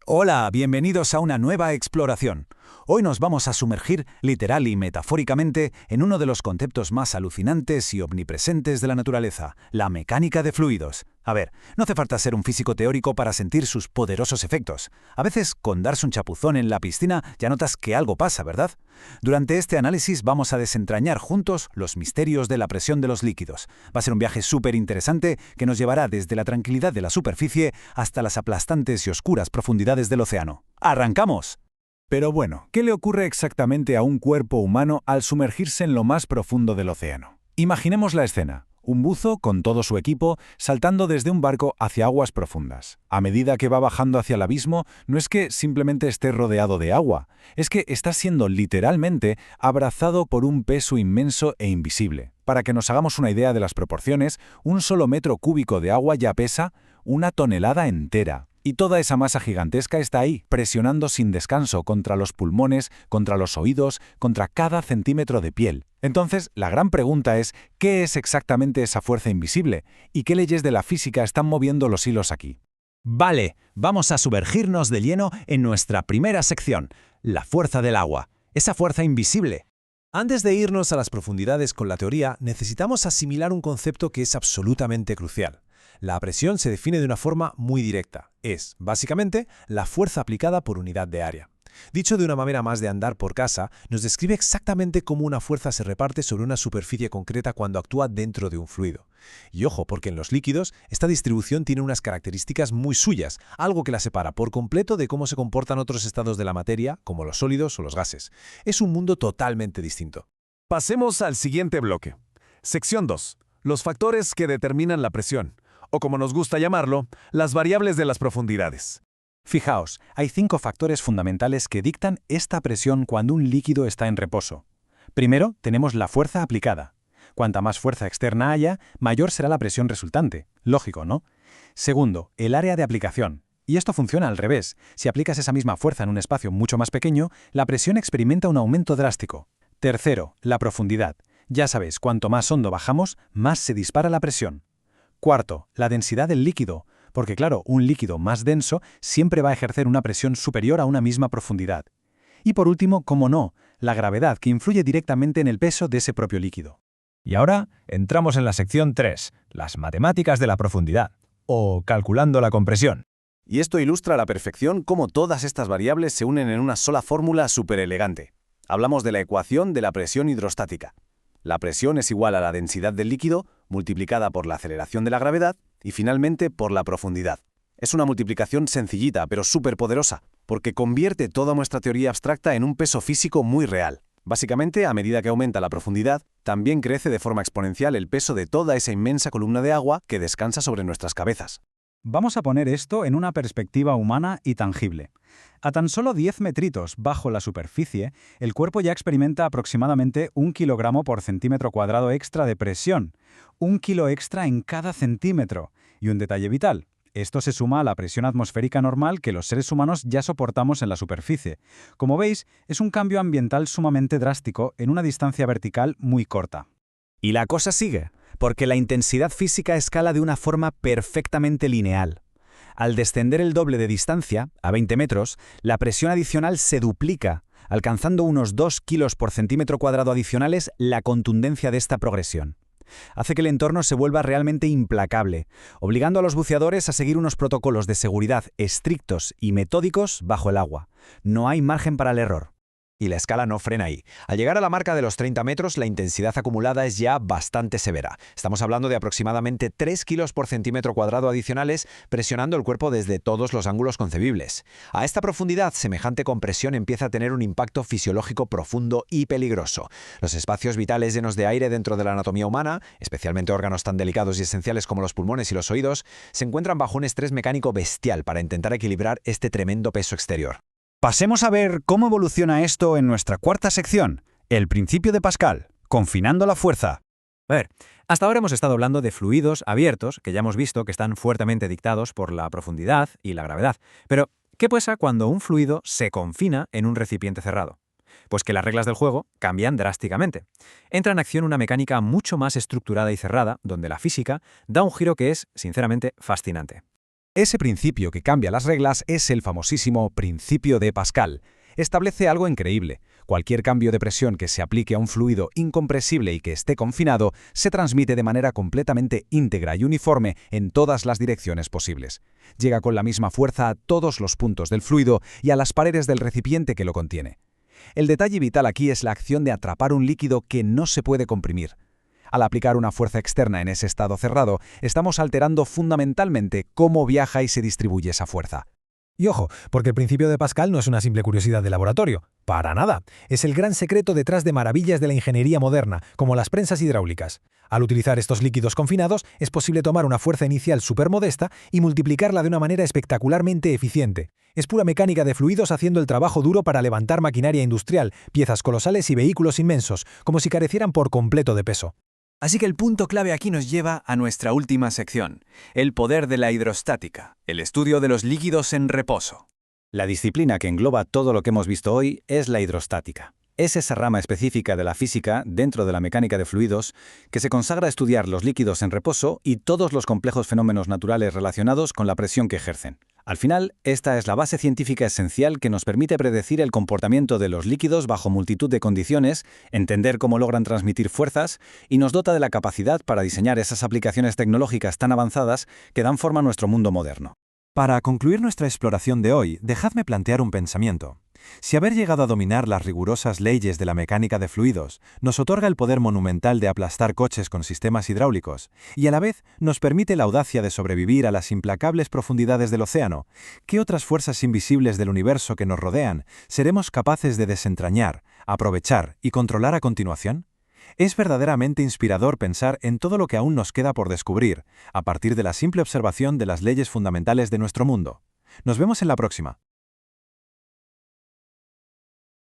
Hola, bienvenidos a una nueva exploración. Hoy nos vamos a sumergir, literal y metafóricamente, en uno de los conceptos más alucinantes y omnipresentes de la naturaleza, la mecánica de fluidos. A ver, no hace falta ser un físico teórico para sentir sus poderosos efectos. A veces, con darse un chapuzón en la piscina, ya notas que algo pasa, ¿verdad? Durante este análisis vamos a desentrañar juntos los misterios de la presión de los líquidos. Va a ser un viaje súper interesante que nos llevará desde la tranquilidad de la superficie hasta las aplastantes y oscuras profundidades del océano. ¡Arrancamos! Pero bueno, ¿qué le ocurre exactamente a un cuerpo humano al sumergirse en lo más profundo del océano? Imaginemos la escena. Un buzo, con todo su equipo, saltando desde un barco hacia aguas profundas. A medida que va bajando hacia el abismo, no es que simplemente esté rodeado de agua, es que está siendo literalmente abrazado por un peso inmenso e invisible. Para que nos hagamos una idea de las proporciones, un solo metro cúbico de agua ya pesa una tonelada entera. Y toda esa masa gigantesca está ahí, presionando sin descanso contra los pulmones, contra los oídos, contra cada centímetro de piel. Entonces, la gran pregunta es, ¿qué es exactamente esa fuerza invisible? ¿Y qué leyes de la física están moviendo los hilos aquí? Vale, vamos a sumergirnos de lleno en nuestra primera sección, la fuerza del agua, esa fuerza invisible. Antes de irnos a las profundidades con la teoría, necesitamos asimilar un concepto que es absolutamente crucial. La presión se define de una forma muy directa. Es, básicamente, la fuerza aplicada por unidad de área. Dicho de una manera más de andar por casa, nos describe exactamente cómo una fuerza se reparte sobre una superficie concreta cuando actúa dentro de un fluido. Y ojo, porque en los líquidos, esta distribución tiene unas características muy suyas, algo que la separa por completo de cómo se comportan otros estados de la materia, como los sólidos o los gases. Es un mundo totalmente distinto. Pasemos al siguiente bloque. Sección 2. Los factores que determinan la presión, o como nos gusta llamarlo, las variables de las profundidades. Fijaos, hay 5 factores fundamentales que dictan esta presión cuando un líquido está en reposo. Primero, tenemos la fuerza aplicada. Cuanta más fuerza externa haya, mayor será la presión resultante. Lógico, ¿no? Segundo, el área de aplicación. Y esto funciona al revés. Si aplicas esa misma fuerza en un espacio mucho más pequeño, la presión experimenta un aumento drástico. Tercero, la profundidad. Ya sabéis, cuanto más hondo bajamos, más se dispara la presión. Cuarto, la densidad del líquido, porque claro, un líquido más denso siempre va a ejercer una presión superior a una misma profundidad. Y por último, cómo no, la gravedad que influye directamente en el peso de ese propio líquido. Y ahora entramos en la sección 3, las matemáticas de la profundidad, o calculando la compresión. Y esto ilustra a la perfección cómo todas estas variables se unen en una sola fórmula súper elegante. Hablamos de la ecuación de la presión hidrostática. La presión es igual a la densidad del líquido multiplicada por la aceleración de la gravedad y finalmente por la profundidad. Es una multiplicación sencillita pero súper poderosa, porque convierte toda nuestra teoría abstracta en un peso físico muy real. Básicamente, a medida que aumenta la profundidad, también crece de forma exponencial el peso de toda esa inmensa columna de agua que descansa sobre nuestras cabezas. Vamos a poner esto en una perspectiva humana y tangible. A tan solo 10 metritos bajo la superficie, el cuerpo ya experimenta aproximadamente 1 kilogramo por centímetro cuadrado extra de presión. 1 kilo extra en cada centímetro. Y un detalle vital. Esto se suma a la presión atmosférica normal que los seres humanos ya soportamos en la superficie. Como veis, es un cambio ambiental sumamente drástico en una distancia vertical muy corta. Y la cosa sigue, porque la intensidad física escala de una forma perfectamente lineal. Al descender el doble de distancia, a 20 metros, la presión adicional se duplica, alcanzando unos 2 kilos por centímetro cuadrado adicionales la contundencia de esta progresión. Hace que el entorno se vuelva realmente implacable, obligando a los buceadores a seguir unos protocolos de seguridad estrictos y metódicos bajo el agua. No hay margen para el error. Y la escala no frena ahí. Al llegar a la marca de los 30 metros, la intensidad acumulada es ya bastante severa. Estamos hablando de aproximadamente 3 kilos por centímetro cuadrado adicionales, presionando el cuerpo desde todos los ángulos concebibles. A esta profundidad, semejante compresión empieza a tener un impacto fisiológico profundo y peligroso. Los espacios vitales llenos de aire dentro de la anatomía humana, especialmente órganos tan delicados y esenciales como los pulmones y los oídos, se encuentran bajo un estrés mecánico bestial para intentar equilibrar este tremendo peso exterior. Pasemos a ver cómo evoluciona esto en nuestra cuarta sección, el principio de Pascal, confinando la fuerza. A ver, hasta ahora hemos estado hablando de fluidos abiertos, que ya hemos visto que están fuertemente dictados por la profundidad y la gravedad. Pero, ¿qué pasa cuando un fluido se confina en un recipiente cerrado? Pues que las reglas del juego cambian drásticamente. Entra en acción una mecánica mucho más estructurada y cerrada, donde la física da un giro que es, sinceramente, fascinante. Ese principio que cambia las reglas es el famosísimo principio de Pascal. Establece algo increíble. Cualquier cambio de presión que se aplique a un fluido incompresible y que esté confinado se transmite de manera completamente íntegra y uniforme en todas las direcciones posibles. Llega con la misma fuerza a todos los puntos del fluido y a las paredes del recipiente que lo contiene. El detalle vital aquí es la acción de atrapar un líquido que no se puede comprimir. Al aplicar una fuerza externa en ese estado cerrado, estamos alterando fundamentalmente cómo viaja y se distribuye esa fuerza. Y ojo, porque el principio de Pascal no es una simple curiosidad de laboratorio. Para nada. Es el gran secreto detrás de maravillas de la ingeniería moderna, como las prensas hidráulicas. Al utilizar estos líquidos confinados, es posible tomar una fuerza inicial supermodesta y multiplicarla de una manera espectacularmente eficiente. Es pura mecánica de fluidos haciendo el trabajo duro para levantar maquinaria industrial, piezas colosales y vehículos inmensos, como si carecieran por completo de peso. Así que el punto clave aquí nos lleva a nuestra última sección, el poder de la hidrostática, el estudio de los líquidos en reposo. La disciplina que engloba todo lo que hemos visto hoy es la hidrostática. Es esa rama específica de la física, dentro de la mecánica de fluidos, que se consagra a estudiar los líquidos en reposo y todos los complejos fenómenos naturales relacionados con la presión que ejercen. Al final, esta es la base científica esencial que nos permite predecir el comportamiento de los líquidos bajo multitud de condiciones, entender cómo logran transmitir fuerzas y nos dota de la capacidad para diseñar esas aplicaciones tecnológicas tan avanzadas que dan forma a nuestro mundo moderno. Para concluir nuestra exploración de hoy, dejadme plantear un pensamiento. Si haber llegado a dominar las rigurosas leyes de la mecánica de fluidos nos otorga el poder monumental de aplastar coches con sistemas hidráulicos y a la vez nos permite la audacia de sobrevivir a las implacables profundidades del océano, ¿qué otras fuerzas invisibles del universo que nos rodean seremos capaces de desentrañar, aprovechar y controlar a continuación? Es verdaderamente inspirador pensar en todo lo que aún nos queda por descubrir, a partir de la simple observación de las leyes fundamentales de nuestro mundo. Nos vemos en la próxima.